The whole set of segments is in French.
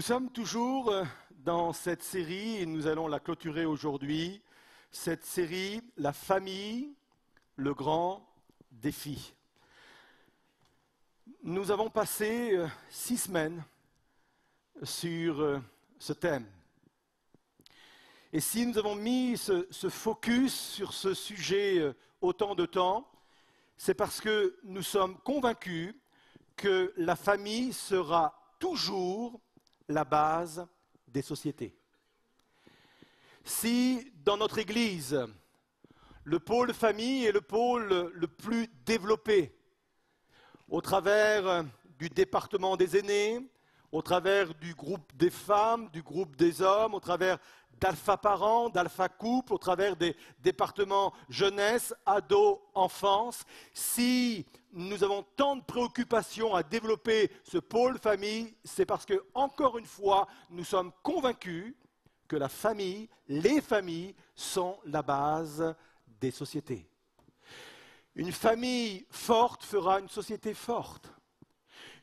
sommes toujours dans cette série, et nous allons la clôturer aujourd'hui, cette série « La famille, le grand défi ». Nous avons passé 6 semaines sur ce thème. Et si nous avons mis ce focus sur ce sujet autant de temps, c'est parce que nous sommes convaincus que la famille sera toujours la base des sociétés. Si dans notre Église, le pôle famille est le pôle le plus développé, au travers du département des aînés, au travers du groupe des femmes, du groupe des hommes, au travers d'Alpha Parents, d'Alpha Couple, au travers des départements jeunesse, ados, enfance. Si nous avons tant de préoccupations à développer ce pôle famille, c'est parce que, encore une fois, nous sommes convaincus que la famille, les familles, sont la base des sociétés. Une famille forte fera une société forte.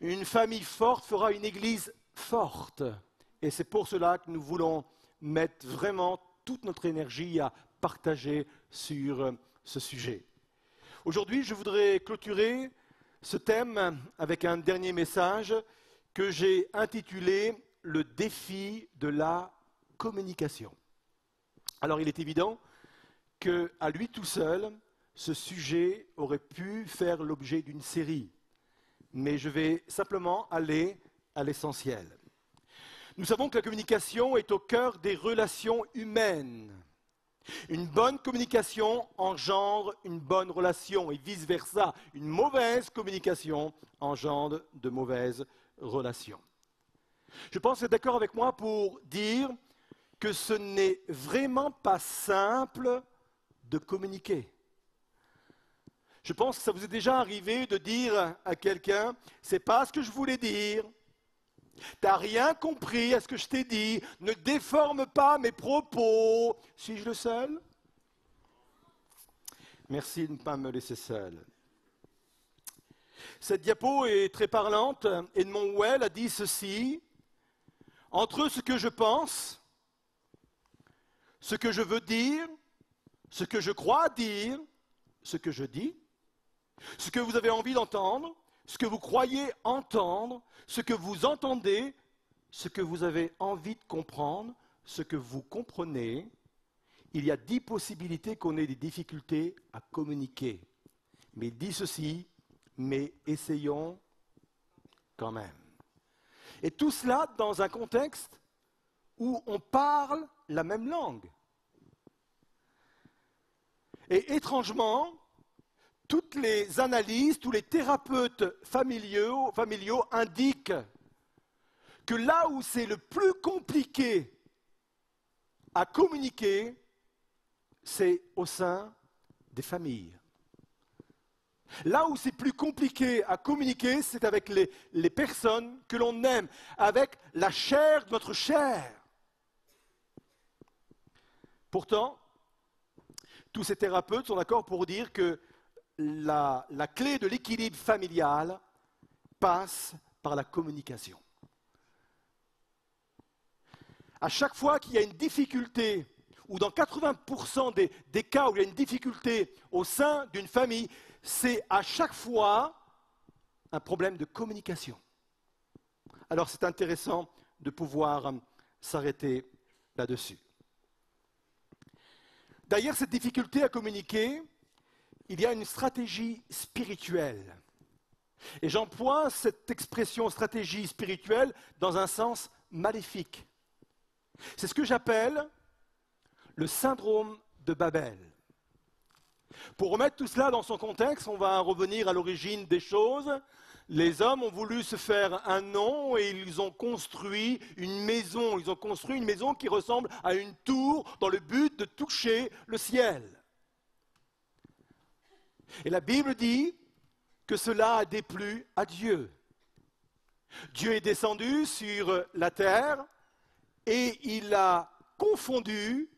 Une famille forte fera une église forte. Et c'est pour cela que nous voulons mettre vraiment toute notre énergie à partager sur ce sujet. Aujourd'hui, je voudrais clôturer ce thème avec un dernier message que j'ai intitulé « Le défi de la communication ». Alors, il est évident qu'à lui tout seul, ce sujet aurait pu faire l'objet d'une série. Mais je vais simplement aller à l'essentiel. Nous savons que la communication est au cœur des relations humaines. Une bonne communication engendre une bonne relation et vice-versa. Une mauvaise communication engendre de mauvaises relations. Je pense que vous êtes d'accord avec moi pour dire que ce n'est vraiment pas simple de communiquer. Je pense que ça vous est déjà arrivé de dire à quelqu'un « c'est pas ce que je voulais dire ». Tu n'as rien compris à ce que je t'ai dit, ne déforme pas mes propos. Suis-je le seul? Merci de ne pas me laisser seul. Cette diapo est très parlante. Edmond Houel a dit ceci: entre ce que je pense, ce que je veux dire, ce que je crois dire, ce que je dis, ce que vous avez envie d'entendre, ce que vous croyez entendre, ce que vous entendez, ce que vous avez envie de comprendre, ce que vous comprenez, il y a 10 possibilités qu'on ait des difficultés à communiquer. Mais il dit ceci, mais essayons quand même. Et tout cela dans un contexte où on parle la même langue. Et étrangement, toutes les analyses, tous les thérapeutes familiaux indiquent que là où c'est le plus compliqué à communiquer, c'est au sein des familles. Là où c'est plus compliqué à communiquer, c'est avec les personnes que l'on aime, avec la chair de notre chair. Pourtant, tous ces thérapeutes sont d'accord pour dire que la clé de l'équilibre familial passe par la communication. À chaque fois qu'il y a une difficulté, ou dans 80% des cas où il y a une difficulté au sein d'une famille, c'est à chaque fois un problème de communication. Alors c'est intéressant de pouvoir s'arrêter là-dessus. Derrière cette difficulté à communiquer, il y a une stratégie spirituelle. Et j'emploie cette expression stratégie spirituelle dans un sens maléfique. C'est ce que j'appelle le syndrome de Babel. Pour remettre tout cela dans son contexte, on va revenir à l'origine des choses. Les hommes ont voulu se faire un nom et ils ont construit une maison. Ils ont construit une maison qui ressemble à une tour dans le but de toucher le ciel. Et la Bible dit que cela a déplu à Dieu. Dieu est descendu sur la terre et il a confondu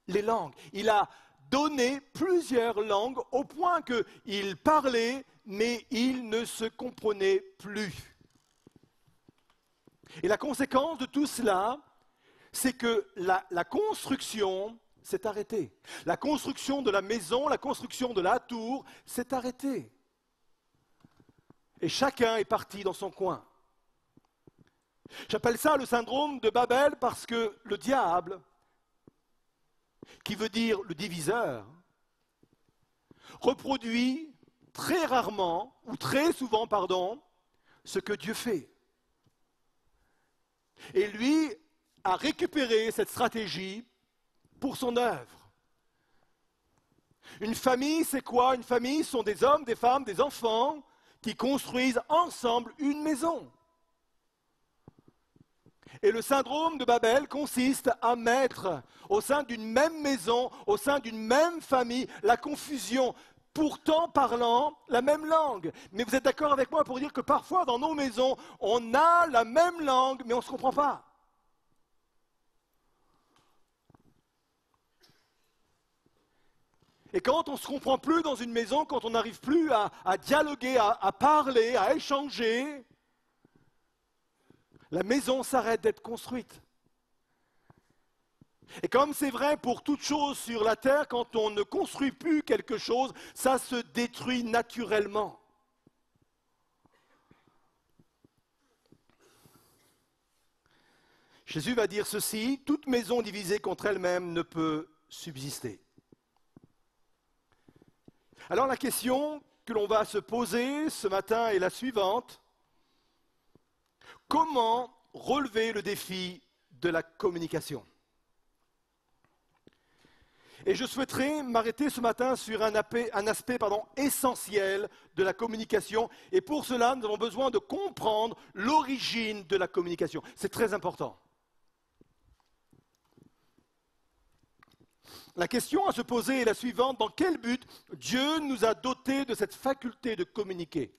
les langues. Il a donné plusieurs langues au point qu'il parlait, mais il ne se comprenait plus. Et la conséquence de tout cela, c'est que la construction s'est arrêtée. La construction de la maison, la construction de la tour s'est arrêtée. Et chacun est parti dans son coin. J'appelle ça le syndrome de Babel parce que le diable, qui veut dire le diviseur, reproduit très rarement, ou très souvent, pardon, ce que Dieu fait. Et lui a récupéré cette stratégie pour son œuvre. Une famille, c'est quoi? Une famille, ce sont des hommes, des femmes, des enfants qui construisent ensemble une maison. Et le syndrome de Babel consiste à mettre au sein d'une même maison, au sein d'une même famille, la confusion, pourtant parlant la même langue. Mais vous êtes d'accord avec moi pour dire que parfois dans nos maisons, on a la même langue, mais on ne se comprend pas. Et quand on ne se comprend plus dans une maison, quand on n'arrive plus à dialoguer, à parler, à échanger, la maison s'arrête d'être construite. Et comme c'est vrai pour toute chose sur la terre, quand on ne construit plus quelque chose, ça se détruit naturellement. Jésus va dire ceci, toute maison divisée contre elle-même ne peut subsister. Alors la question que l'on va se poser ce matin est la suivante. Comment relever le défi de la communication? Et je souhaiterais m'arrêter ce matin sur un aspect essentiel de la communication. Et pour cela, nous avons besoin de comprendre l'origine de la communication. C'est très important. La question à se poser est la suivante. Dans quel but Dieu nous a dotés de cette faculté de communiquer?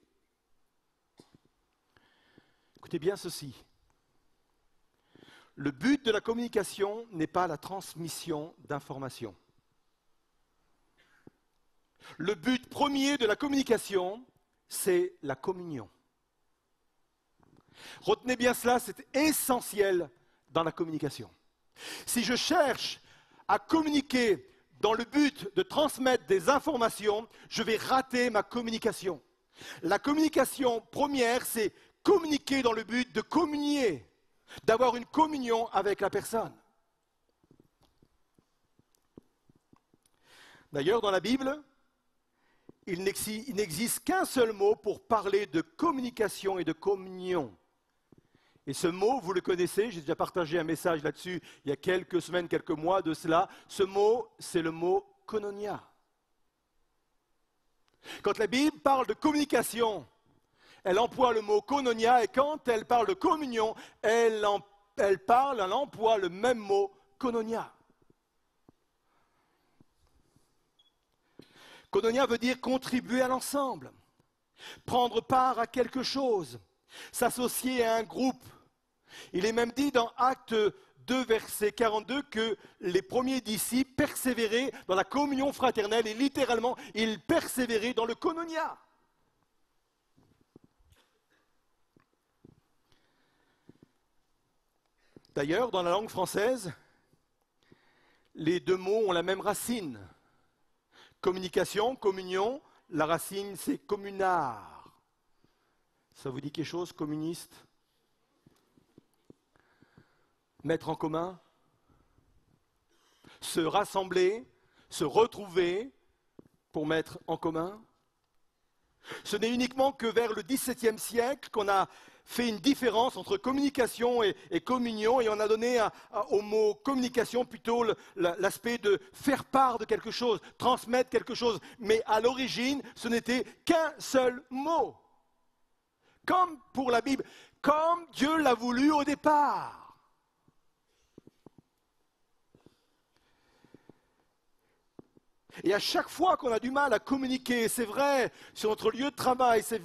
Écoutez bien ceci. Le but de la communication n'est pas la transmission d'informations. Le but premier de la communication, c'est la communion. Retenez bien cela, c'est essentiel dans la communication. Si je cherche à communiquer dans le but de transmettre des informations, je vais rater ma communication. La communication première, c'est communiquer dans le but de communier, d'avoir une communion avec la personne. D'ailleurs, dans la Bible, il n'existe qu'un seul mot pour parler de communication et de communion. Et ce mot, vous le connaissez, j'ai déjà partagé un message là-dessus il y a quelques semaines, quelques mois de cela. Ce mot, c'est le mot koinonia. Quand la Bible parle de communication, elle emploie le mot koinonia, et quand elle parle de communion, elle emploie le même mot koinonia. Koinonia veut dire contribuer à l'ensemble, prendre part à quelque chose, s'associer à un groupe. Il est même dit dans Actes 2, verset 42, que les premiers disciples persévéraient dans la communion fraternelle et littéralement, ils persévéraient dans le koinonia. D'ailleurs, dans la langue française, les deux mots ont la même racine. Communication, communion, la racine c'est communard. Ça vous dit quelque chose, communiste? Mettre en commun, se rassembler, se retrouver pour mettre en commun. Ce n'est uniquement que vers le XVIIe siècle qu'on a fait une différence entre communication et communion, et on a donné au mot communication plutôt l'aspect de faire part de quelque chose, transmettre quelque chose. Mais à l'origine, ce n'était qu'un seul mot. Comme pour la Bible, comme Dieu l'a voulu au départ. Et à chaque fois qu'on a du mal à communiquer, c'est vrai sur notre lieu de travail, c'est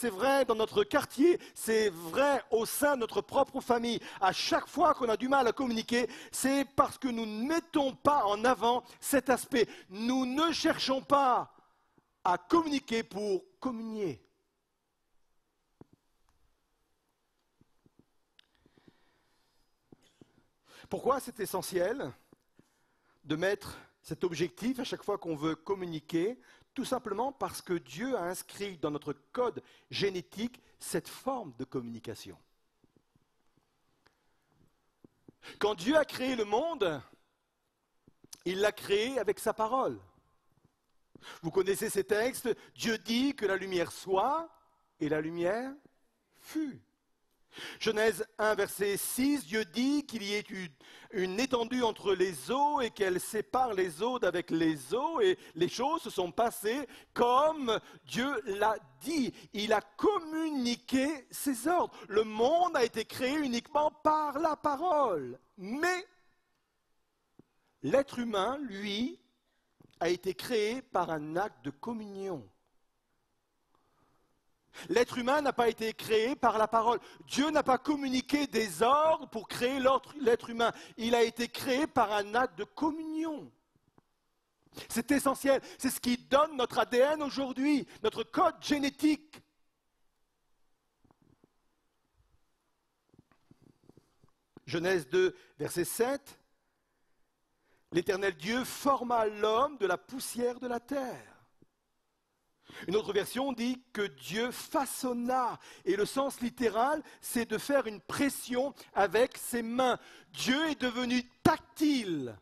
vrai dans notre quartier, c'est vrai au sein de notre propre famille, à chaque fois qu'on a du mal à communiquer, c'est parce que nous ne mettons pas en avant cet aspect. Nous ne cherchons pas à communiquer pour communier. Pourquoi c'est essentiel de mettre cet objectif à chaque fois qu'on veut communiquer? Tout simplement parce que Dieu a inscrit dans notre code génétique cette forme de communication. Quand Dieu a créé le monde, il l'a créé avec sa parole. Vous connaissez ces textes, Dieu dit que la lumière soit, et la lumière fut. Genèse 1, verset 6, Dieu dit qu'il y ait une étendue entre les eaux et qu'elle sépare les eaux d'avec les eaux, et les choses se sont passées comme Dieu l'a dit. Il a communiqué ses ordres. Le monde a été créé uniquement par la parole. Mais l'être humain, lui, a été créé par un acte de communion. L'être humain n'a pas été créé par la parole. Dieu n'a pas communiqué des ordres pour créer l'être humain. Il a été créé par un acte de communion. C'est essentiel. C'est ce qui donne notre ADN aujourd'hui, notre code génétique. Genèse 2, verset 7. L'Éternel Dieu forma l'homme de la poussière de la terre. Une autre version dit que Dieu façonna. Et le sens littéral, c'est de faire une pression avec ses mains. Dieu est devenu tactile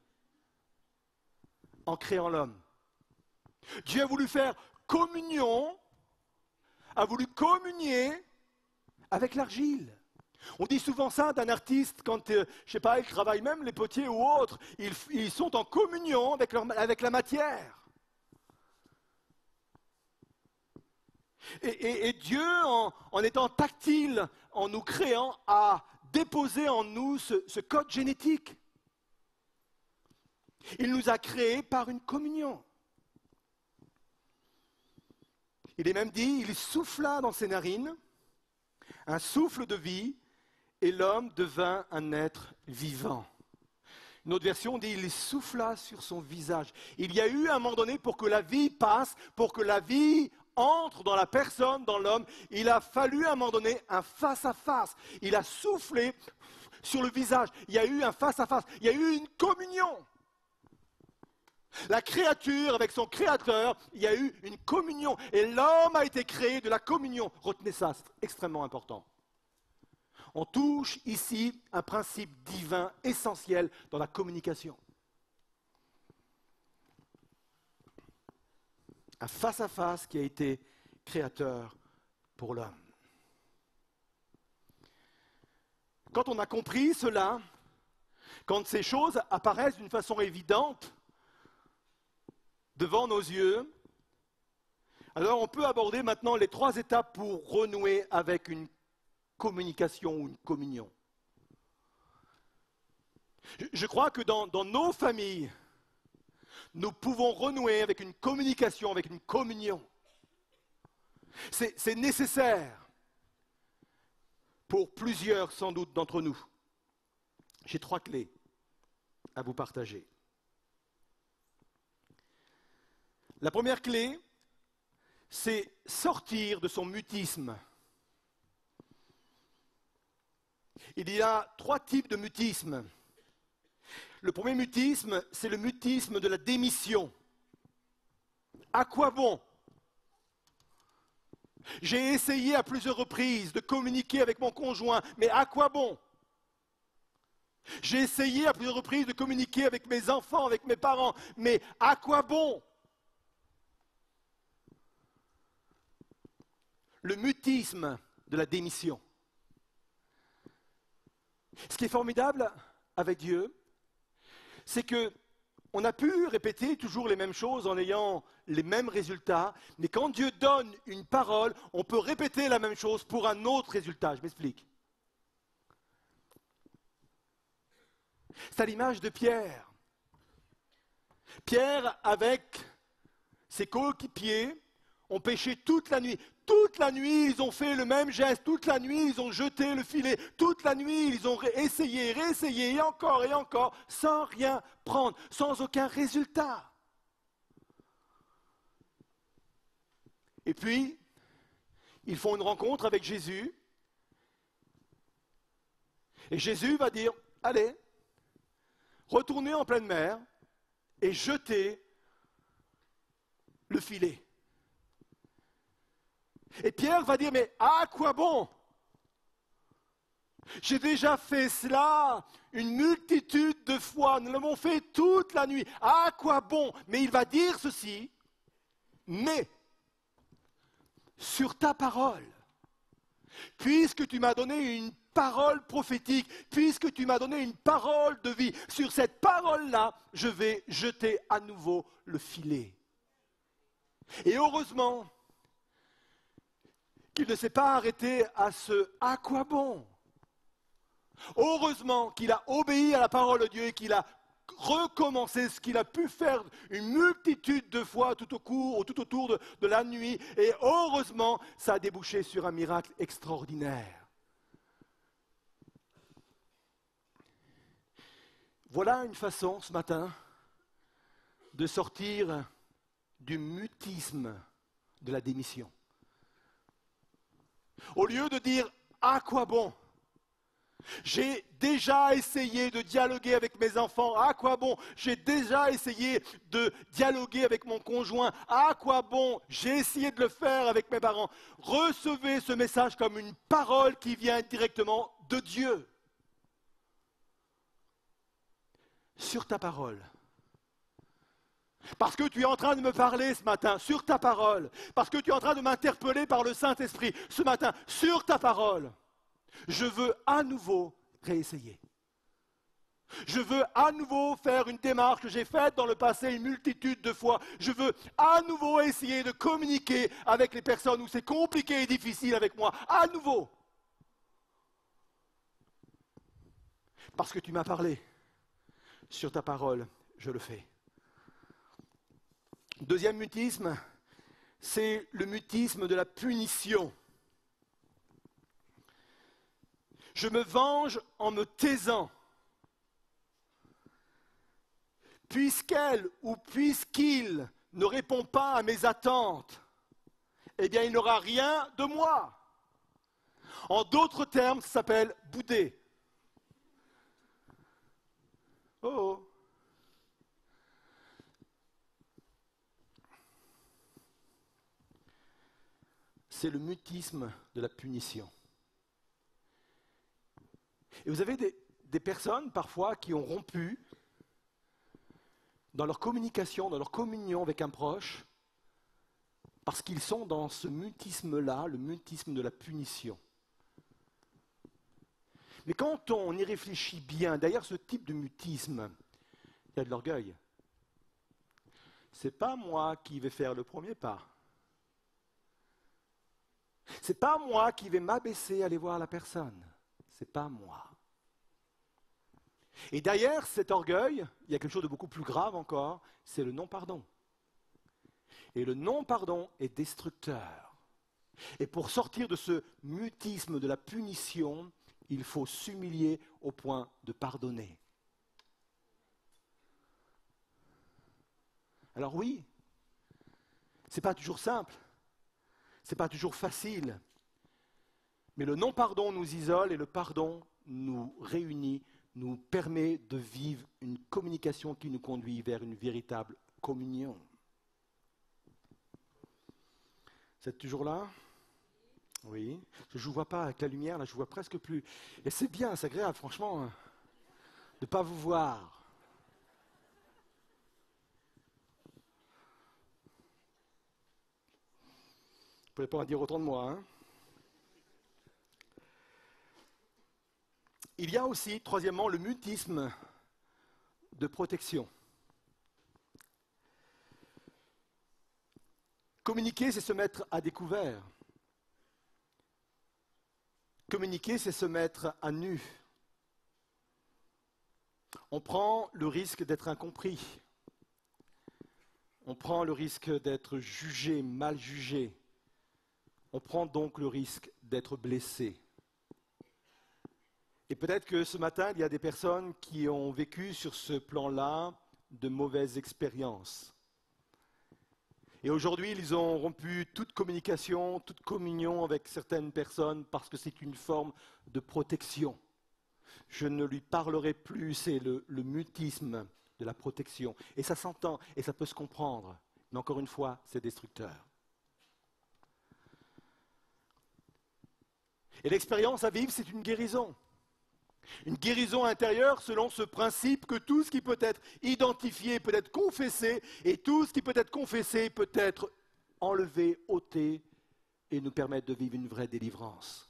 en créant l'homme. Dieu a voulu faire communion, a voulu communier avec l'argile. On dit souvent ça d'un artiste quand, je ne sais pas, il travaille même les potiers ou autres. Ils sont en communion avec la matière. Et Dieu, en étant tactile, en nous créant, a déposé en nous ce code génétique. Il nous a créés par une communion. Il est même dit, il souffla dans ses narines, un souffle de vie, et l'homme devint un être vivant. Une autre version dit, il souffla sur son visage. Il y a eu un moment donné pour que la vie passe, pour que la vie entre dans la personne, dans l'homme, il a fallu à un moment donné un face-à-face. Il a soufflé sur le visage. Il y a eu un face-à-face. Il y a eu une communion. La créature avec son créateur, il y a eu une communion. Et l'homme a été créé de la communion. Retenez ça, c'est extrêmement important. On touche ici un principe divin essentiel dans la communication. Un face-à-face qui a été créateur pour l'homme. Quand on a compris cela, quand ces choses apparaissent d'une façon évidente devant nos yeux, alors on peut aborder maintenant les 3 étapes pour renouer avec une communication ou une communion. Je crois que dans nos familles, nous pouvons renouer avec une communication, avec une communion. C'est nécessaire pour plusieurs, sans doute, d'entre nous. J'ai 3 clés à vous partager. La première clé, c'est sortir de son mutisme. Il y a 3 types de mutisme. Le premier mutisme, c'est le mutisme de la démission. À quoi bon? J'ai essayé à plusieurs reprises de communiquer avec mon conjoint, mais à quoi bon? J'ai essayé à plusieurs reprises de communiquer avec mes enfants, avec mes parents, mais à quoi bon? Le mutisme de la démission. Ce qui est formidable avec Dieu, c'est qu'on a pu répéter toujours les mêmes choses en ayant les mêmes résultats, mais quand Dieu donne une parole, on peut répéter la même chose pour un autre résultat. Je m'explique. C'est à l'image de Pierre. Pierre, avec ses coéquipiers, ont pêché toute la nuit. Toute la nuit, ils ont fait le même geste. Toute la nuit, ils ont jeté le filet. Toute la nuit, ils ont essayé, réessayé, et encore, sans rien prendre, sans aucun résultat. Et puis, ils font une rencontre avec Jésus. Et Jésus va dire, allez, retourner en pleine mer et jeter le filet. Et Pierre va dire, mais à quoi bon? J'ai déjà fait cela une multitude de fois, nous l'avons fait toute la nuit, à quoi bon? Mais il va dire ceci, mais sur ta parole, puisque tu m'as donné une parole prophétique, puisque tu m'as donné une parole de vie, sur cette parole-là, je vais jeter à nouveau le filet. Et heureusement qu'il ne s'est pas arrêté à ce « à quoi bon ?» Heureusement qu'il a obéi à la parole de Dieu et qu'il a recommencé ce qu'il a pu faire une multitude de fois tout autour de la nuit. Et heureusement, ça a débouché sur un miracle extraordinaire. Voilà une façon ce matin de sortir du mutisme de la démission. Au lieu de dire « à quoi bon ?» J'ai déjà essayé de dialoguer avec mes enfants, à quoi bon? J'ai déjà essayé de dialoguer avec mon conjoint, à quoi bon? J'ai essayé de le faire avec mes parents. Recevez ce message comme une parole qui vient directement de Dieu. Sur ta parole. Parce que tu es en train de me parler ce matin, sur ta parole. Parce que tu es en train de m'interpeller par le Saint-Esprit ce matin, sur ta parole. Je veux à nouveau réessayer. Je veux à nouveau faire une démarche que j'ai faite dans le passé une multitude de fois. Je veux à nouveau essayer de communiquer avec les personnes où c'est compliqué et difficile avec moi. À nouveau. Parce que tu m'as parlé. Sur ta parole, je le fais. Deuxième mutisme, c'est le mutisme de la punition. Je me venge en me taisant. Puisqu'elle ou puisqu'il ne répond pas à mes attentes, eh bien il n'aura rien de moi. En d'autres termes, ça s'appelle bouder. Oh oh. C'est le mutisme de la punition. Et vous avez des personnes parfois qui ont rompu dans leur communication, dans leur communion avec un proche, parce qu'ils sont dans ce mutisme-là, le mutisme de la punition. Mais quand on y réfléchit bien, derrière ce type de mutisme, il y a de l'orgueil. Ce n'est pas moi qui vais faire le premier pas. Ce n'est pas moi qui vais m'abaisser, aller voir la personne. Ce n'est pas moi. Et derrière cet orgueil, il y a quelque chose de beaucoup plus grave encore, c'est le non-pardon. Et le non-pardon est destructeur. Et pour sortir de ce mutisme de la punition, il faut s'humilier au point de pardonner. Alors oui, ce n'est pas toujours simple, ce n'est pas toujours facile, mais le non-pardon nous isole et le pardon nous réunit, nous permet de vivre une communication qui nous conduit vers une véritable communion. Vous êtes toujours là? Oui. Je ne vous vois pas avec la lumière, là je ne vois presque plus. Et c'est bien, c'est agréable, franchement, de ne pas vous voir. Vous ne pouvez pas en dire autant de moi, hein? Il y a aussi, troisièmement, le mutisme de protection. Communiquer, c'est se mettre à découvert. Communiquer, c'est se mettre à nu. On prend le risque d'être incompris. On prend le risque d'être jugé, mal jugé. On prend donc le risque d'être blessé. Et peut-être que ce matin, il y a des personnes qui ont vécu sur ce plan-là de mauvaises expériences. Et aujourd'hui, ils ont rompu toute communication, toute communion avec certaines personnes parce que c'est une forme de protection. je ne lui parlerai plus, c'est le mutisme de la protection. Et ça s'entend et ça peut se comprendre. Mais encore une fois, c'est destructeur. Et l'expérience à vivre, c'est une guérison. Une guérison intérieure selon ce principe que tout ce qui peut être identifié peut être confessé, et tout ce qui peut être confessé peut être enlevé, ôté, et nous permettre de vivre une vraie délivrance.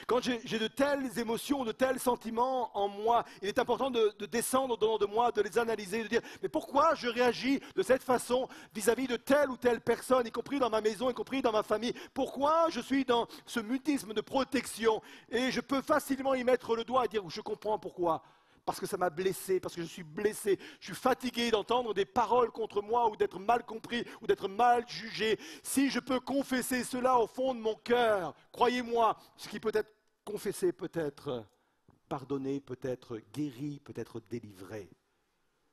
Quand j'ai de telles émotions, de tels sentiments en moi, il est important de descendre au-dedans de moi, de les analyser, de dire mais pourquoi je réagis de cette façon vis-à-vis de telle ou telle personne, y compris dans ma maison, y compris dans ma famille. Pourquoi je suis dans ce mutisme de protection? Et je peux facilement y mettre le doigt et dire je comprends pourquoi. Parce que ça m'a blessé, parce que je suis blessé, je suis fatigué d'entendre des paroles contre moi ou d'être mal compris ou d'être mal jugé. Si je peux confesser cela au fond de mon cœur, croyez-moi, ce qui peut être confessé peut être pardonné, peut être guéri, peut être délivré.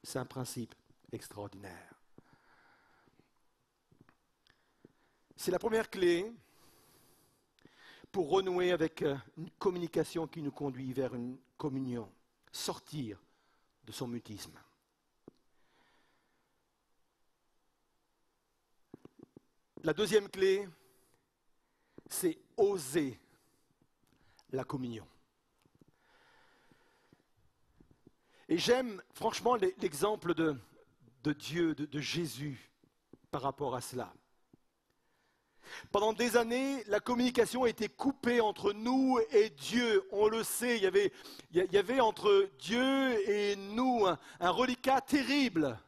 C'est un principe extraordinaire. C'est la première clé pour renouer avec une communication qui nous conduit vers une communion. Sortir de son mutisme. La deuxième clé, c'est oser la communion. Et j'aime franchement l'exemple de Dieu, de Jésus par rapport à cela. Pendant des années, la communication a été coupée entre nous et Dieu. On le sait, il y avait entre Dieu et nous un reliquat terrible.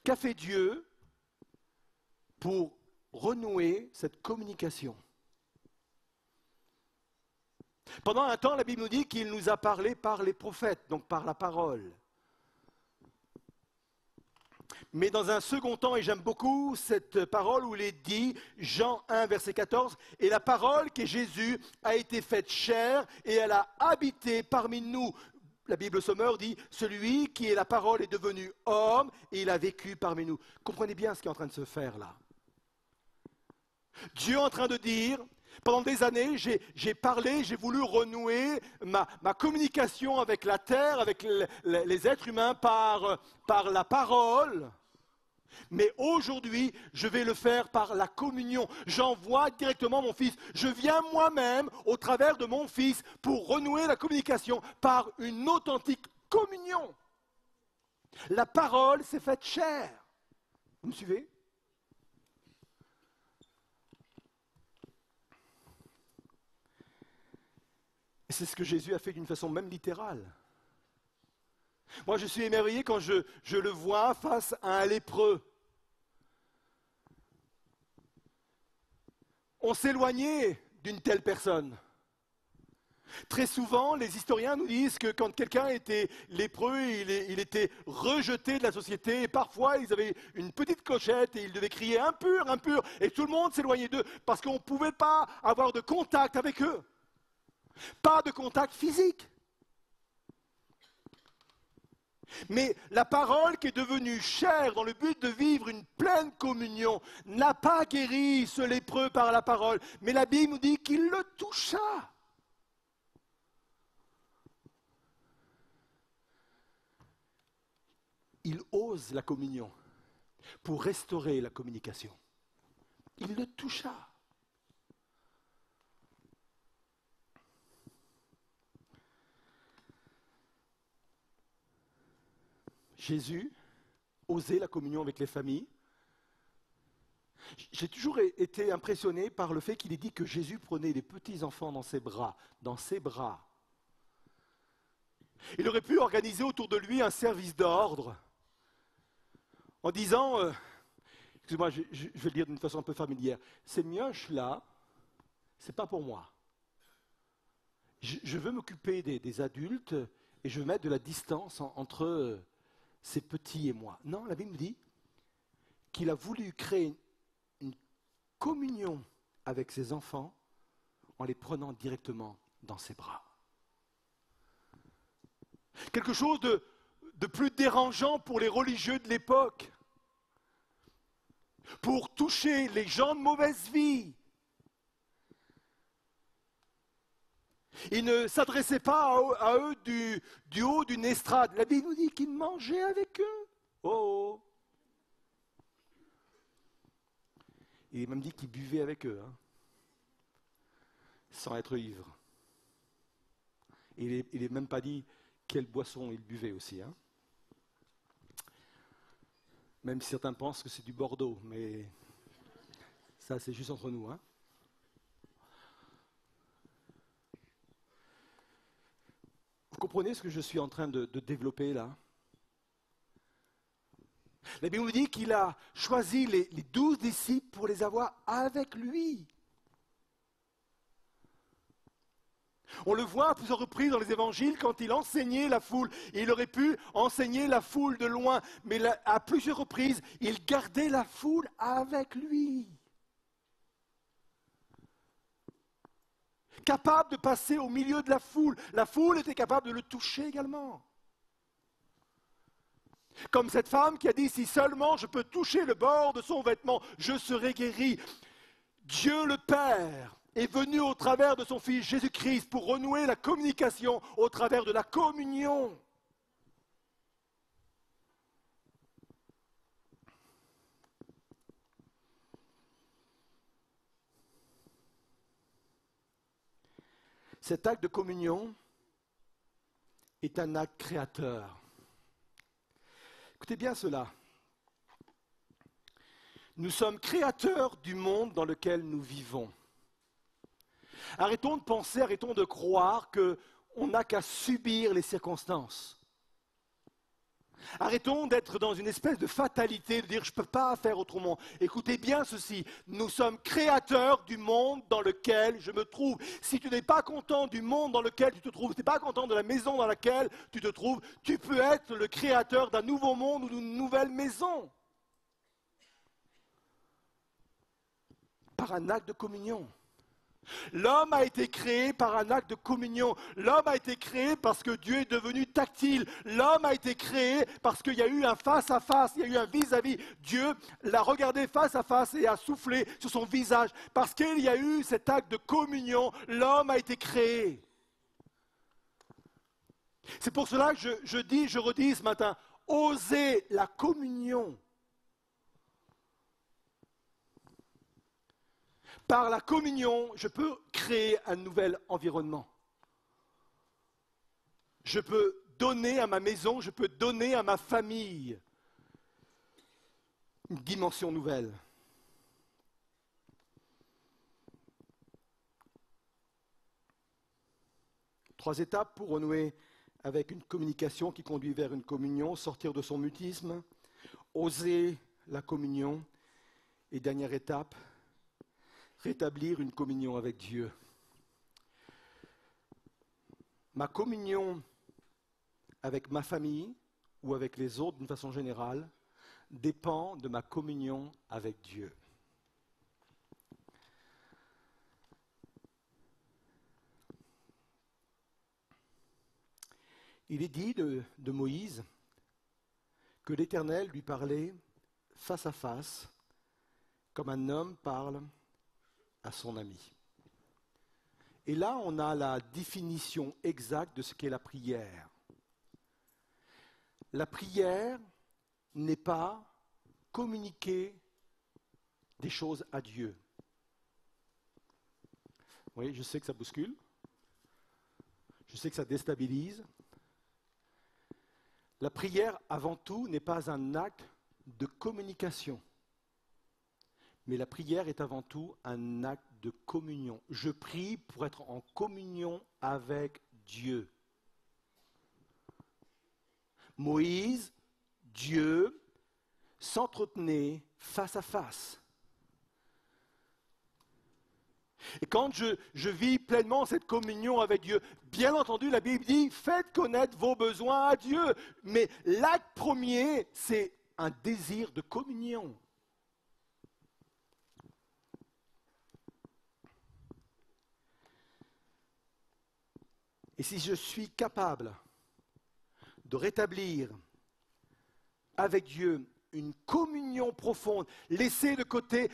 Qu'a fait Dieu pour renouer cette communication? Pendant un temps, la Bible nous dit qu'il nous a parlé par les prophètes, donc par la parole. Mais dans un second temps, et j'aime beaucoup cette parole où il est dit, Jean 1, verset 14, « Et la parole qui est Jésus a été faite chair et elle a habité parmi nous. » La Bible Sommeur dit, « Celui qui est la parole est devenu homme et il a vécu parmi nous. » Comprenez bien ce qui est en train de se faire là. Dieu est en train de dire, pendant des années, j'ai parlé, j'ai voulu renouer ma communication avec la terre, avec les êtres humains par la parole. Mais aujourd'hui, je vais le faire par la communion. J'envoie directement mon Fils. Je viens moi-même, au travers de mon Fils, pour renouer la communication par une authentique communion. La parole s'est faite chair. Vous me suivez ? Et c'est ce que Jésus a fait d'une façon même littérale. Moi, je suis émerveillé quand je le vois face à un lépreux. On s'éloignait d'une telle personne. Très souvent, les historiens nous disent que quand quelqu'un était lépreux, il était rejeté de la société. Et parfois, ils avaient une petite clochette et ils devaient crier « impur, impur ». Et tout le monde s'éloignait d'eux parce qu'on ne pouvait pas avoir de contact avec eux. Pas de contact physique. Mais la parole qui est devenue chair dans le but de vivre une pleine communion n'a pas guéri ce lépreux par la parole, mais la Bible nous dit qu'il le toucha. Il ose la communion pour restaurer la communication. Il le toucha. Jésus osait la communion avec les familles. J'ai toujours été impressionné par le fait qu'il ait dit que Jésus prenait des petits-enfants dans ses bras, Il aurait pu organiser autour de lui un service d'ordre en disant, excusez-moi, je vais le dire d'une façon un peu familière, ces mioches-là, c'est pas pour moi. Je veux m'occuper des adultes et je veux mettre de la distance entre ces petits et moi. Non, la Bible nous dit qu'il a voulu créer une communion avec ses enfants en les prenant directement dans ses bras. Quelque chose de plus dérangeant pour les religieux de l'époque. Pour toucher les gens de mauvaise vie, Il ne s'adressait pas à eux du haut d'une estrade. La Bible nous dit qu'il mangeait avec eux. Oh, oh. Il est même dit qu'il buvait avec eux, hein, sans être ivre. Il n'est même pas dit quelle boisson il buvait aussi. Hein. Même si certains pensent que c'est du Bordeaux, mais ça c'est juste entre nous. Hein. Vous comprenez ce que je suis en train de développer là? La Bible nous dit qu'il a choisi les 12 disciples pour les avoir avec lui. On le voit à plusieurs reprises dans les évangiles quand il enseignait la foule. Il aurait pu enseigner la foule de loin, mais à plusieurs reprises, il gardait la foule avec lui. Capable de passer au milieu de la foule. La foule était capable de le toucher également. Comme cette femme qui a dit, si seulement je peux toucher le bord de son vêtement, je serai guéri. Dieu le Père est venu au travers de son Fils Jésus-Christ pour renouer la communication au travers de la communion. Cet acte de communion est un acte créateur. Écoutez bien cela. Nous sommes créateurs du monde dans lequel nous vivons. Arrêtons de penser, arrêtons de croire qu'on n'a qu'à subir les circonstances. Arrêtons d'être dans une espèce de fatalité, de dire je ne peux pas faire autrement. Écoutez bien ceci, nous sommes créateurs du monde dans lequel je me trouve. Si tu n'es pas content du monde dans lequel tu te trouves, si tu n'es pas content de la maison dans laquelle tu te trouves, tu peux être le créateur d'un nouveau monde ou d'une nouvelle maison. Par un acte de communion. L'homme a été créé par un acte de communion. L'homme a été créé parce que Dieu est devenu tactile. L'homme a été créé parce qu'il y a eu un face-à-face, il y a eu un vis-à-vis. Dieu l'a regardé face à face et a soufflé sur son visage. Parce qu'il y a eu cet acte de communion, l'homme a été créé. C'est pour cela que je redis ce matin, osez la communion. Par la communion, je peux créer un nouvel environnement. Je peux donner à ma maison, je peux donner à ma famille une dimension nouvelle. Trois étapes pour renouer avec une communication qui conduit vers une communion, sortir de son mutisme, oser la communion et dernière étape, rétablir une communion avec Dieu. Ma communion avec ma famille ou avec les autres d'une façon générale dépend de ma communion avec Dieu. Il est dit de Moïse que l'Éternel lui parlait face à face comme un homme parle à son ami. Et là, on a la définition exacte de ce qu'est la prière. La prière n'est pas communiquer des choses à Dieu. Oui, je sais que ça bouscule. Je sais que ça déstabilise. La prière, avant tout, n'est pas un acte de communication. Mais la prière est avant tout un acte de communion. Je prie pour être en communion avec Dieu. Moïse, Dieu, s'entretenaient face à face. Et quand je vis pleinement cette communion avec Dieu, bien entendu, la Bible dit, faites connaître vos besoins à Dieu. Mais l'acte premier, c'est un désir de communion. Et si je suis capable de rétablir avec Dieu une communion profonde. Laissez de côté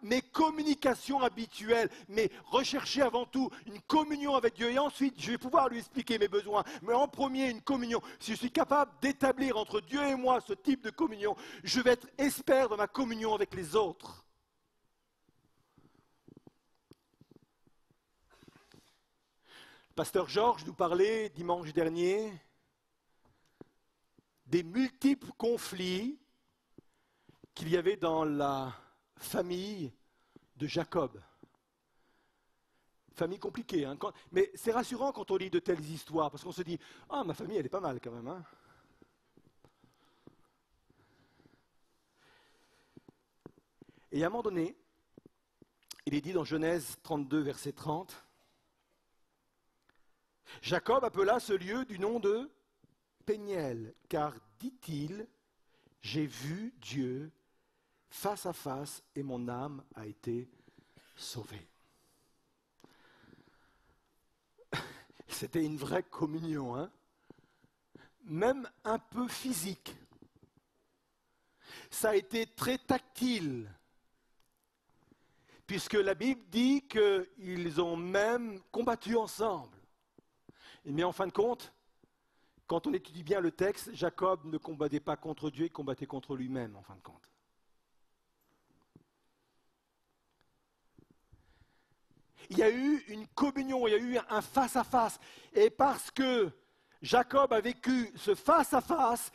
mes communications habituelles, mais recherchez avant tout une communion avec Dieu. Et ensuite, je vais pouvoir lui expliquer mes besoins. Mais en premier, une communion. Si je suis capable d'établir entre Dieu et moi ce type de communion, je vais être expert dans ma communion avec les autres. Pasteur Georges nous parlait dimanche dernier des multiples conflits qu'il y avait dans la famille de Jacob. Famille compliquée, hein, mais c'est rassurant quand on lit de telles histoires, parce qu'on se dit « Ah, ma famille, elle est pas mal quand même. Hein. » Et à un moment donné, il est dit dans Genèse 32, verset 30, Jacob appela ce lieu du nom de Péniel, car, dit-il, j'ai vu Dieu face à face et mon âme a été sauvée. C'était une vraie communion, hein? Même un peu physique. Ça a été très tactile, puisque la Bible dit qu'ils ont même combattu ensemble. Mais en fin de compte, quand on étudie bien le texte, Jacob ne combattait pas contre Dieu, il combattait contre lui-même, en fin de compte. Il y a eu une communion, il y a eu un face-à-face. Et parce que Jacob a vécu ce face-à-face,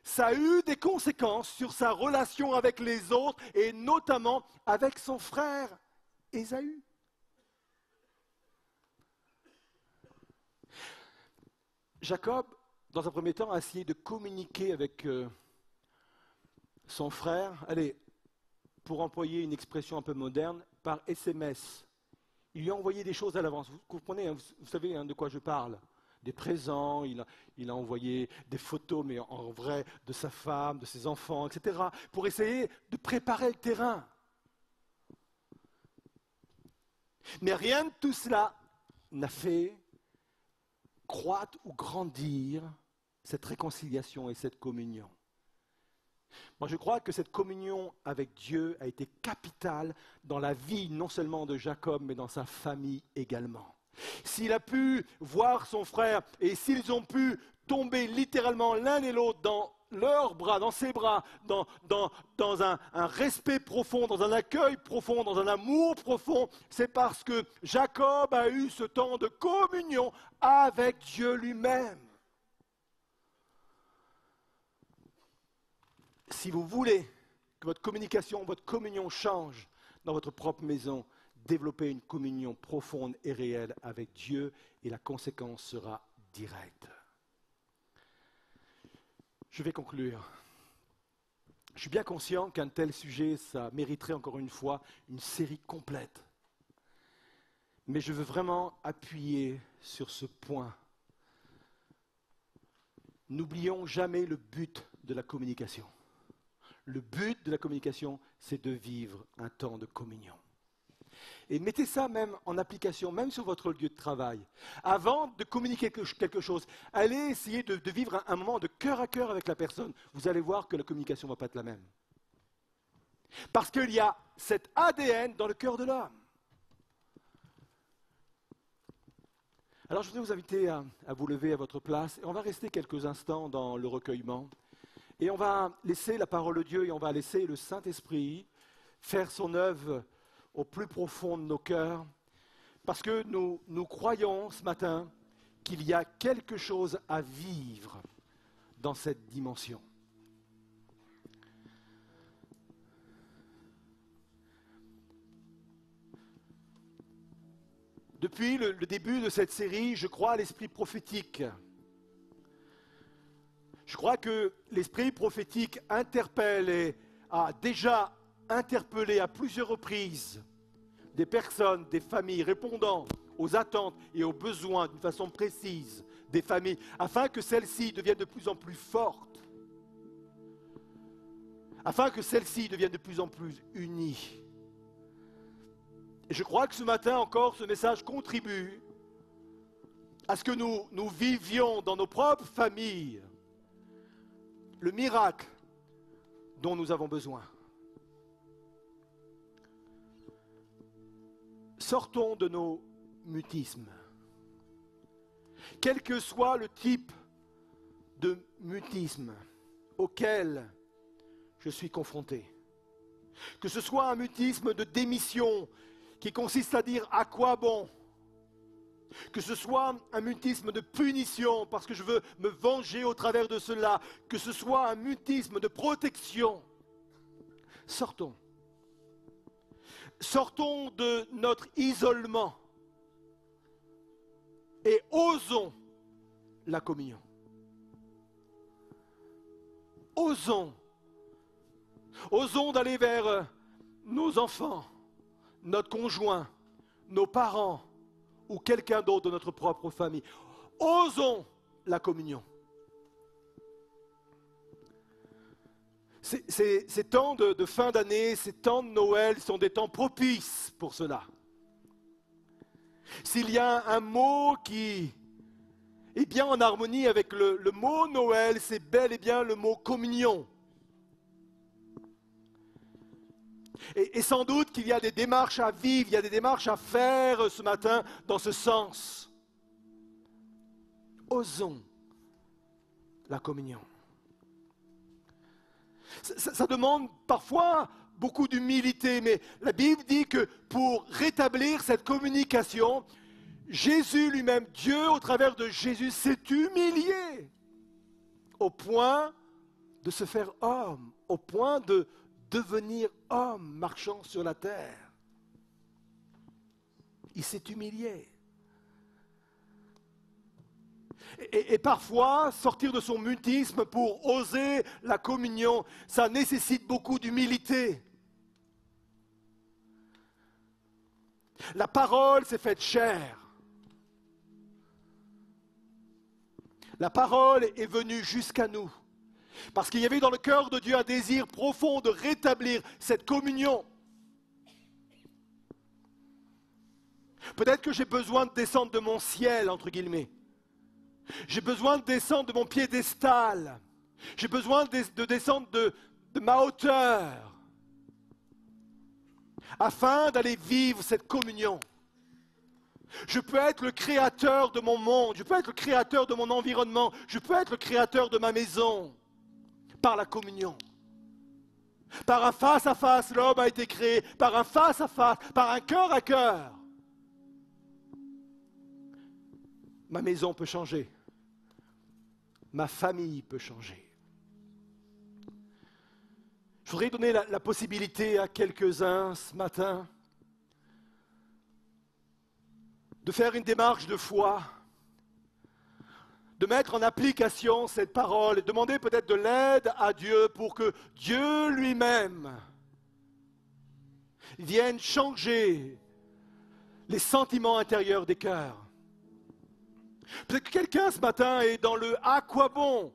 ça a eu des conséquences sur sa relation avec les autres, et notamment avec son frère Ésaü. Jacob, dans un premier temps, a essayé de communiquer avec son frère, allez, pour employer une expression un peu moderne, par SMS. Il lui a envoyé des choses à l'avance. Vous comprenez, hein, vous savez hein, de quoi je parle. Des présents, il a envoyé des photos, mais en vrai, de sa femme, de ses enfants, etc., pour essayer de préparer le terrain. Mais rien de tout cela n'a fait croître ou grandir cette réconciliation et cette communion. Moi, je crois que cette communion avec Dieu a été capitale dans la vie non seulement de Jacob, mais dans sa famille également. S'il a pu voir son frère et s'ils ont pu tomber littéralement l'un et l'autre dans leurs bras, dans ses bras, dans un respect profond, dans un accueil profond, dans un amour profond, c'est parce que Jacob a eu ce temps de communion avec Dieu lui-même. Si vous voulez que votre communication, votre communion change dans votre propre maison, développez une communion profonde et réelle avec Dieu et la conséquence sera directe. Je vais conclure. Je suis bien conscient qu'un tel sujet, ça mériterait encore une fois une série complète. Mais je veux vraiment appuyer sur ce point. N'oublions jamais le but de la communication. Le but de la communication, c'est de vivre un temps de communion. Et mettez ça même en application, même sur votre lieu de travail. Avant de communiquer quelque chose, allez essayer de vivre un moment de cœur à cœur avec la personne. Vous allez voir que la communication ne va pas être la même. Parce qu'il y a cet ADN dans le cœur de l'homme. Alors je voudrais vous inviter à vous lever à votre place. Et on va rester quelques instants dans le recueillement. Et on va laisser la parole de Dieu et on va laisser le Saint-Esprit faire son œuvre au plus profond de nos cœurs. Parce que nous croyons ce matin qu'il y a quelque chose à vivre dans cette dimension. Depuis le début de cette série, je crois à l'esprit prophétique. Je crois que l'esprit prophétique interpelle et a déjà interpellé à plusieurs reprises des personnes, des familles répondant aux attentes et aux besoins d'une façon précise des familles, afin que celles-ci deviennent de plus en plus fortes, afin que celles-ci deviennent de plus en plus unies. Et je crois que ce matin encore, ce message contribue à ce que nous vivions dans nos propres familles le miracle dont nous avons besoin. Sortons de nos mutismes. Quel que soit le type de mutisme auquel je suis confronté, que ce soit un mutisme de démission qui consiste à dire à quoi bon, que ce soit un mutisme de punition parce que je veux me venger au travers de cela, que ce soit un mutisme de protection, sortons. Sortons de notre isolement et osons la communion. Osons d'aller vers nos enfants, notre conjoint, nos parents ou quelqu'un d'autre de notre propre famille. Osons la communion. Ces temps de fin d'année, ces temps de Noël sont des temps propices pour cela. S'il y a un mot qui est bien en harmonie avec le mot Noël, c'est bel et bien le mot communion. Et sans doute qu'il y a des démarches à vivre, il y a des démarches à faire ce matin dans ce sens. Osons la communion. Ça demande parfois beaucoup d'humilité, mais la Bible dit que pour rétablir cette communication, Jésus lui-même, Dieu au travers de Jésus, s'est humilié au point de se faire homme, au point de devenir homme marchant sur la terre. Il s'est humilié. Et parfois, sortir de son mutisme pour oser la communion, ça nécessite beaucoup d'humilité. La parole s'est faite chair. La parole est venue jusqu'à nous. Parce qu'il y avait dans le cœur de Dieu un désir profond de rétablir cette communion. Peut-être que j'ai besoin de descendre de mon ciel, entre guillemets. J'ai besoin de descendre de mon piédestal. J'ai besoin de descendre de ma hauteur. Afin d'aller vivre cette communion. Je peux être le créateur de mon monde. Je peux être le créateur de mon environnement. Je peux être le créateur de ma maison. Par la communion. Par un face-à-face, l'homme a été créé. Par un face-à-face, par un cœur à cœur. Ma maison peut changer. Ma famille peut changer. Je voudrais donner la possibilité à quelques-uns ce matin de faire une démarche de foi, de mettre en application cette parole et demander peut-être de l'aide à Dieu pour que Dieu lui-même vienne changer les sentiments intérieurs des cœurs. Peut-être que quelqu'un ce matin est dans le « à quoi bon ?»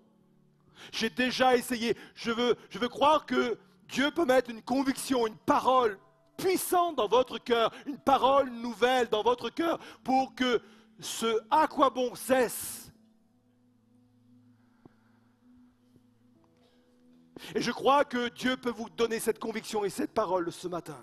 J'ai déjà essayé. Je veux croire que Dieu peut mettre une conviction, une parole puissante dans votre cœur, une parole nouvelle dans votre cœur pour que ce « à quoi bon » cesse. Et je crois que Dieu peut vous donner cette conviction et cette parole ce matin.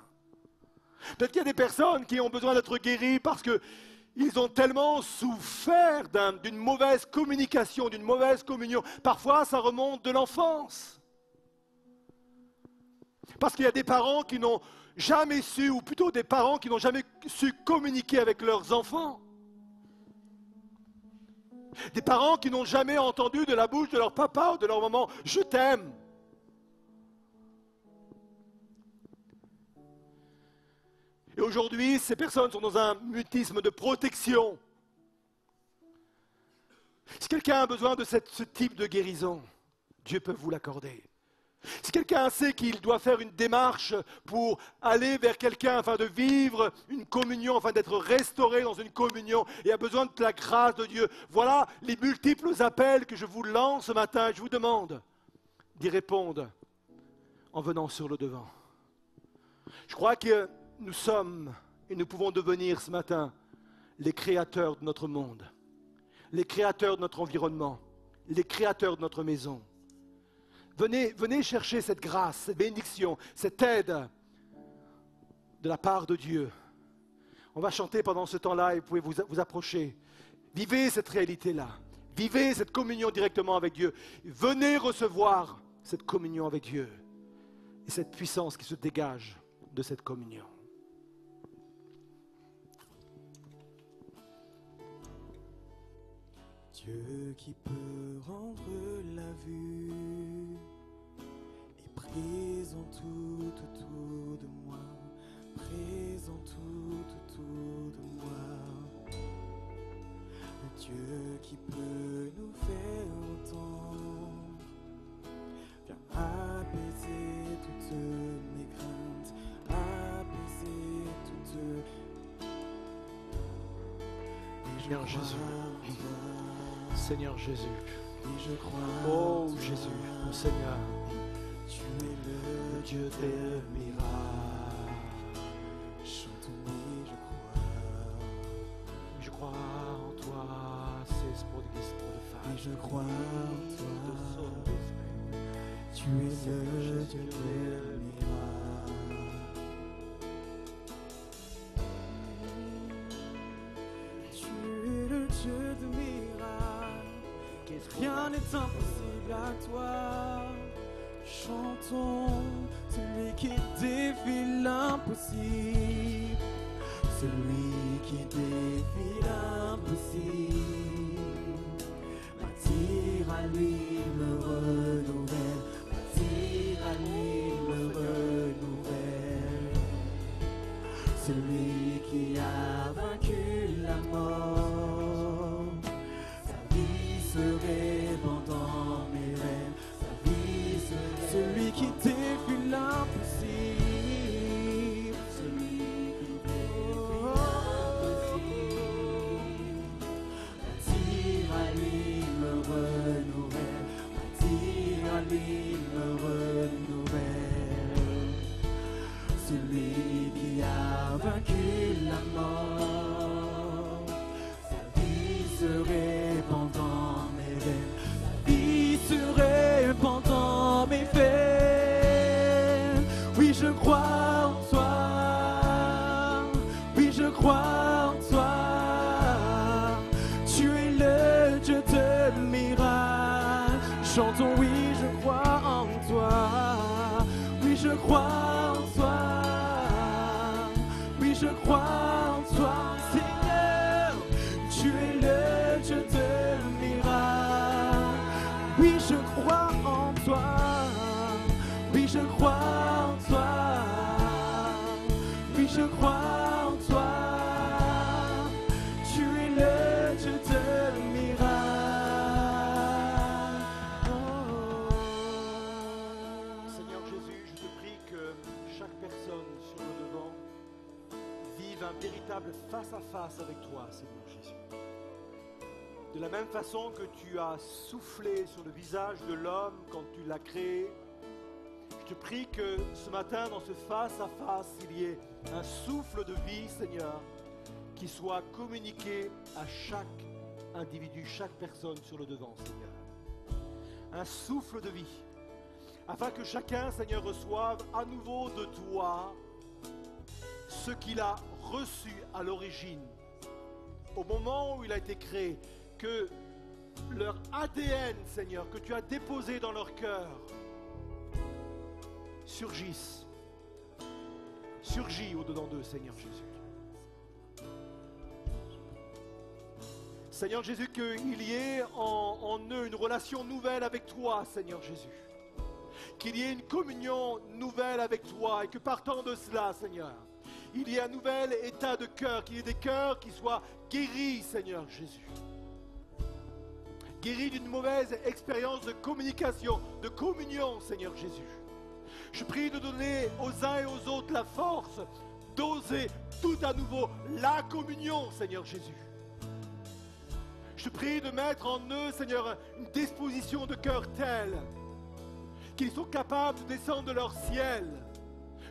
Peut-être qu'il y a des personnes qui ont besoin d'être guéries parce qu'ils ont tellement souffert d'une mauvaise communication, d'une mauvaise communion. Parfois, ça remonte de l'enfance. Parce qu'il y a des parents qui n'ont jamais su, ou plutôt des parents qui n'ont jamais su communiquer avec leurs enfants. Des parents qui n'ont jamais entendu de la bouche de leur papa ou de leur maman « je t'aime ». Et aujourd'hui, ces personnes sont dans un mutisme de protection. Si quelqu'un a besoin de ce type de guérison, Dieu peut vous l'accorder. Si quelqu'un sait qu'il doit faire une démarche pour aller vers quelqu'un afin de vivre une communion, afin d'être restauré dans une communion et a besoin de la grâce de Dieu, voilà les multiples appels que je vous lance ce matin. Je vous demande d'y répondre en venant sur le devant. Je crois que nous sommes et nous pouvons devenir ce matin les créateurs de notre monde, les créateurs de notre environnement, les créateurs de notre maison. Venez chercher cette grâce, cette bénédiction, cette aide de la part de Dieu. On va chanter pendant ce temps-là et vous pouvez vous approcher. Vivez cette réalité-là. Vivez cette communion directement avec Dieu. Venez recevoir cette communion avec Dieu et cette puissance qui se dégage de cette communion. Dieu qui peut rendre la vue est présent tout autour de moi, présent tout autour de moi. Le Dieu qui peut nous faire entendre vient apaiser toutes mes craintes, apaiser toutes. Seigneur Jésus. Seigneur Jésus. Et je crois Oh Jésus, mon Seigneur. Tu es le Dieu des miracles. Chantons oui, Je crois en toi, c'est pour l'Église, pour les femmes. et je crois en toi. Tu es le Dieu des miracles. Tu es le Dieu de miracles. Rien n'est impossible à toi. Chantons celui qui défie l'impossible, celui qui défie l'impossible. M'attire à lui, me renouvelle, m'attire à lui, me renouvelle. Celui qui a vaincu la mort, sa vie se répand dans mes rêves. Celui qui défie l'impossible, celui qui défie l'impossible, m'attire à lui, me renouvelle, m'attire à lui, me renouvelle. Celui qui a vaincu la mort, sa vie se répand dans mes veines, sa vie se répand dans mes veines. Oui, je crois en toi. Oui, je crois en toi. Tu es le Dieu de miracles. Chantons, oui, je crois en toi. Oui, je crois en toi. Oui, je crois en toi, Seigneur. Tu es le Dieu de miracles. Oui, je crois en toi. Oui, je crois en toi. Oui, je crois en toi. Tu es le Dieu de miracles. Seigneur Jésus, je te prie que chaque personne sur le devant vive un véritable face-à-face avec toi, Seigneur Jésus. De la même façon que tu as soufflé sur le visage de l'homme quand tu l'as créé, je te prie que ce matin, dans ce face-à-face, il y ait un souffle de vie, Seigneur, qui soit communiqué à chaque individu, chaque personne sur le devant, Seigneur. Un souffle de vie, afin que chacun, Seigneur, reçoive à nouveau de toi ce qu'il a reçu à l'origine, au moment où il a été créé, que leur ADN, Seigneur, que tu as déposé dans leur cœur, surgit au-dedans d'eux, Seigneur Jésus. Seigneur Jésus, qu'il y ait en eux une relation nouvelle avec toi, Seigneur Jésus. Qu'il y ait une communion nouvelle avec toi et que partant de cela, Seigneur, il y ait un nouvel état de cœur, qu'il y ait des cœurs qui soient guéris, Seigneur Jésus. Guéris d'une mauvaise expérience de communication, de communion, Seigneur Jésus. Je prie de donner aux uns et aux autres la force d'oser tout à nouveau la communion, Seigneur Jésus. Je prie de mettre en eux, Seigneur, une disposition de cœur telle qu'ils sont capables de descendre de leur ciel,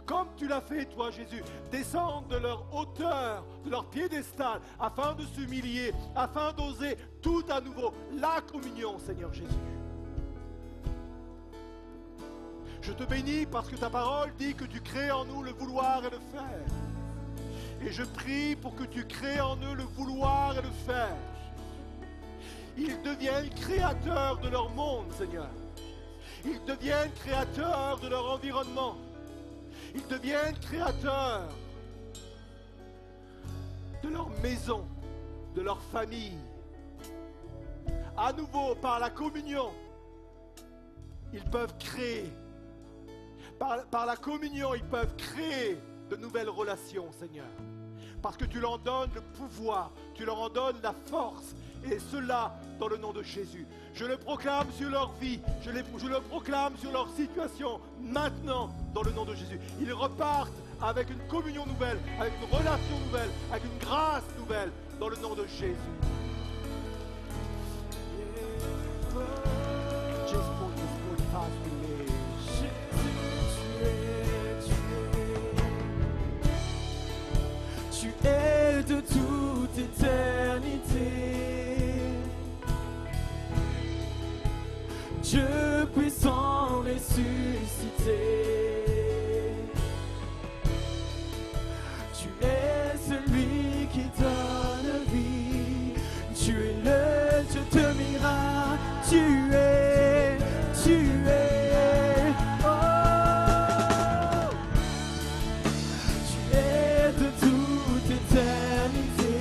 comme tu l'as fait, toi, Jésus, descendre de leur hauteur, de leur piédestal, afin de s'humilier, afin d'oser tout à nouveau la communion, Seigneur Jésus. Je te bénis parce que ta parole dit que tu crées en nous le vouloir et le faire. Et je prie pour que tu crées en eux le vouloir et le faire. Ils deviennent créateurs de leur monde, Seigneur. Ils deviennent créateurs de leur environnement. Ils deviennent créateurs de leur maison, de leur famille. À nouveau, par la communion, ils peuvent créer. Par la communion, ils peuvent créer de nouvelles relations, Seigneur. Parce que tu leur donnes le pouvoir, tu leur en donnes la force. Et cela dans le nom de Jésus. Je le proclame sur leur vie, je le proclame sur leur situation, maintenant dans le nom de Jésus. Ils repartent avec une communion nouvelle, avec une relation nouvelle, avec une grâce nouvelle, dans le nom de Jésus. Tu es de toute éternité. Dieu puissant ressuscité. Tu es celui qui donne vie. Tu es le Dieu de miracles. Tu es, oh. Tu es de toute éternité.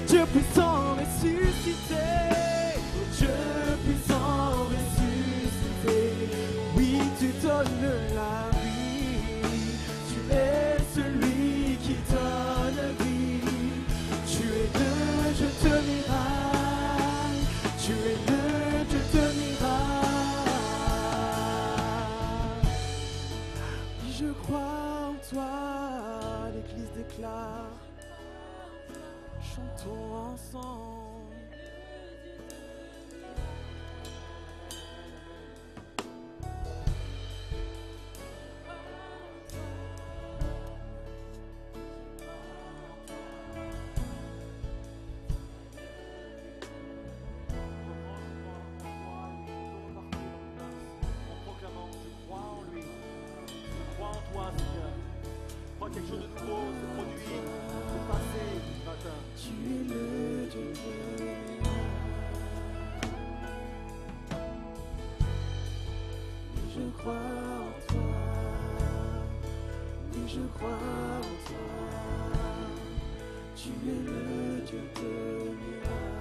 Dieu puissant ressuscité. Dieu puissant ressuscité. Oui, tu donnes la vie. Tu es celui qui donne vie. Tu es le Dieu de miracles. Tu es le Dieu de miracles. Oui, je crois en toi, l'Église déclare. Chantons ensemble. Quelque chose de nouveau se produit, se passer ce matin. Tu es le Dieu de miracles. Oui, je crois en toi. Oui, je crois en toi. Tu es le Dieu de miracles.